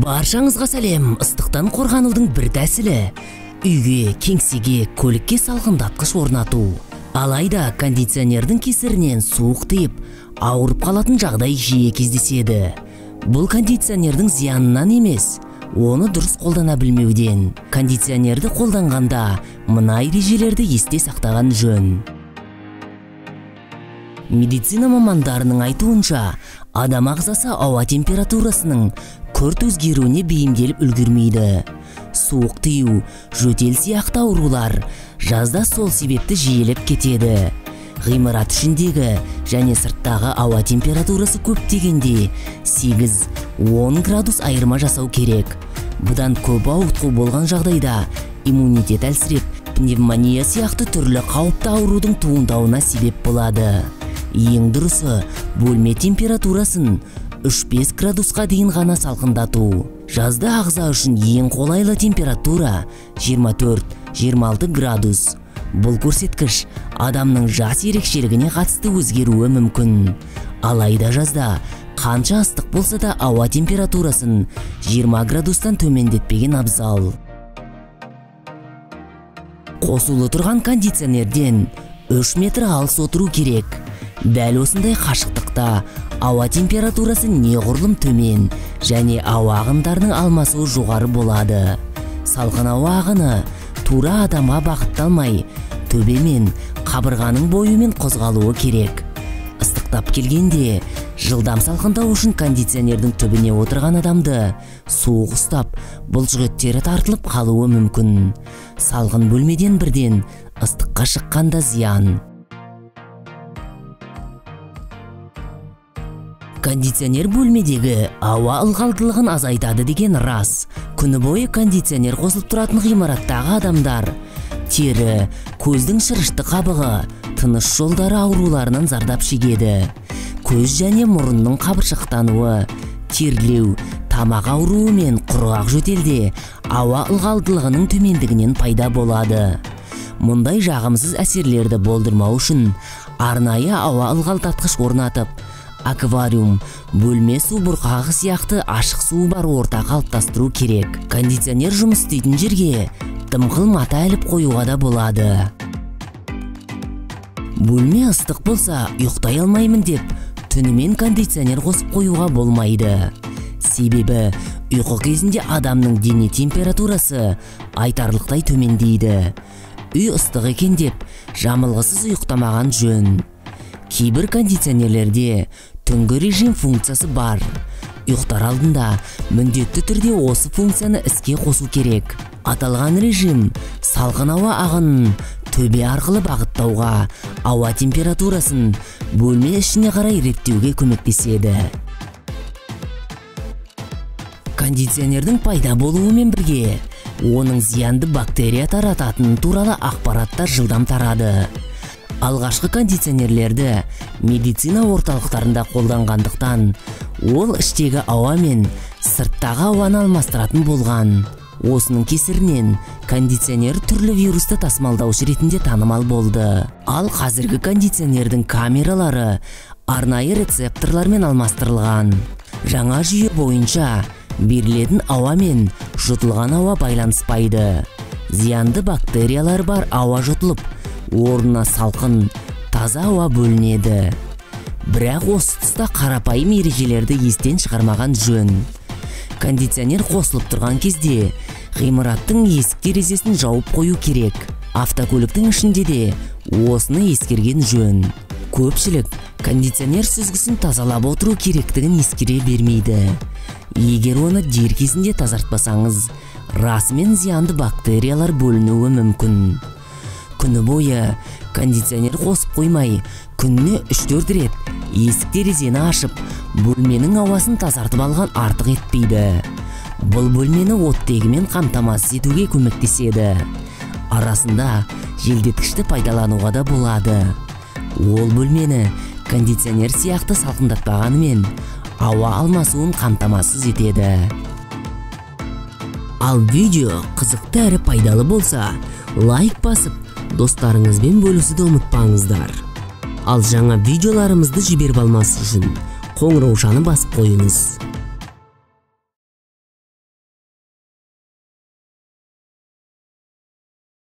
Баршаңызға сәлем. Ыстықтан қорғанудың бір тәсілі үйге, кеңсеге, көлікке салқындатқыш орнату. Алайда кондиционердің кесірінен суық тиіп, ауырып қалатын жағдай жиі кездеседі. Бұл кондиционердің зиянынан емес, оны дұрыс қолдана білмеуден. Кондиционерді қолданғанда мына ережелерді есте сақтаған жөн. Медицина мамандарының айтуынша, адам ағзасы ауа температурасының күрт өзгеруіне бейімделіп үлгермейді. Суық тию, жөтел сияқты аурулар жазда сол себепті жиілеп кетеді. Ғимарат ішіндегі және сырттағы ауа температурасы көп дегенде 8-10 градус айырма жасау керек. Бұдан көп ауытқу болған жағдайда иммунитет әлсіреп, пневмония сияқты түрлі қауіпті аурудың туындауына себеп болады. Ең дұрысы, бөлме температурасын 3-5 градусқа дейін ғана салқындату. Жазда ағза үшін ең қолайлы температура 24-26 градус. Бұл көрсеткіш адамның жас ерекшелігіне қатысты өзгеруі мүмкін. Алайда жазда қанша ыстық болса да ауа температурасын 20 градустан төмендетпеген абзал. Қосулы тұрған кондиционерден 3 метр алыс отыру керек. Дәл осындай қашықтықта ауа температурасы неғұрлым төмен және ауа ағындарының алмасуы жоғары болады. Салқын ауа ағыны тура адамға бағытталмай, төбе мен қабырғаның бойымен қозғалуы керек. Ыстықтап келгенде, жылдам салқындау үшін кондиционердің түбіне отырған адамды суық ұстап, бұлшықеттері тартылып қалуы мүмкін. Салқын бөлмеден бірден ыстыққа шыққанда зиян. Кондиционер бөлмедегі ауа ылғалдылығын азайтады деген рас. Күні бойы кондиционер қосылып тұратын ғимараттағы адамдар тері, көздің шырышты қабығы, тыныс жолдары ауруларынан зардап шегеді. Көз және мұрынның қабыршақтануы, терлеу, тамақ ауруы мен құрғақ жөтелде ауа ылғалдылығының төмендігінен пайда болады. Мұндай жағымсыз әсерлерді болдырмау үшін арнайы ауа ылғалдатқыш орнатып, аквариум, бөлме су бұрқағы сияқты ашық су бар орта қалыптастыру керек. Кондиционер жұмыс істейтін жерге дымқыл мата іліп қоюға да болады. Бөлме ыстық болса, ұйықтай алмаймын деп, түнімен кондиционер қосып қоюға болмайды. Себебі, ұйқы кезінде адамның дене температурасы айтарлықтай төмендейді. Үй ыстық екен деп, жамылғысыз ұйықтамаған жөн. Кейбір кондиционерлерде түнгі режим функциясы бар. Ұйықтар алдында міндетті түрде осы функцияны іске қосу керек. Аталған режим салқын ауа ағынын төбе арқылы бағыттауға, ауа температурасын бөлме ішіне қарай реттеуге көмектеседі. Кондиционердің пайда болуымен бірге, оның зиянды бактерия тарататыны туралы ақпараттар жылдам тарады. Алғашқы кондиционерлерді медицина орталықтарында қолданғандықтан, ол іштегі ауа мен сырттағы ауаны алмастыратын болған. Осының кесірінен кондиционер түрлі вирусты тасымалдаушы ретінде танымал болды. Ал қазіргі кондиционердің камералары арнайы рецепторлармен алмастырылған. Жаңа жүйе бойынша берілетін ауа мен жұтылған ауа байланыспайды. Зиянды бактериялар бар ауа жұтылып, орнына салқын, таза ауа бөлінеді. Бірақ осы тұста қарапайым ережелерді естен шығармаған жөн. Кондиционер қосылып тұрған кезде ғимараттың есік терезесін жауып қою керек. Автокөліктің ішінде де осыны ескерген жөн. Көпшілік кондиционер сүзгісін тазалап отыру керектігін ескере бермейді. Егер оны дер кезінде тазартпасаңыз, расымен зиянды бактериялар бөлінуі мүмкін. Күні бойы кондиционер қосып қоймай, күніне 3-4 рет есік терезені ашып, бөлменің ауасын тазартып алған артық етпейді. Бұл бөлмені оттегімен қамтамасыз етуге көмектеседі. Арасында желдеткішті пайдалануға да болады. Ол бөлмені кондиционер сияқты салқындатпағанымен ауа алмасуын қамтамасыз етеді. Ал видео қызықты әрі пайдалы болса, лайк басып, достарыңызбен бөлісуді ұмытпаңыздар. Ал жаңа видеоларымызды жіберіп алмас үшін қоңыраушаны басып қойыңыз.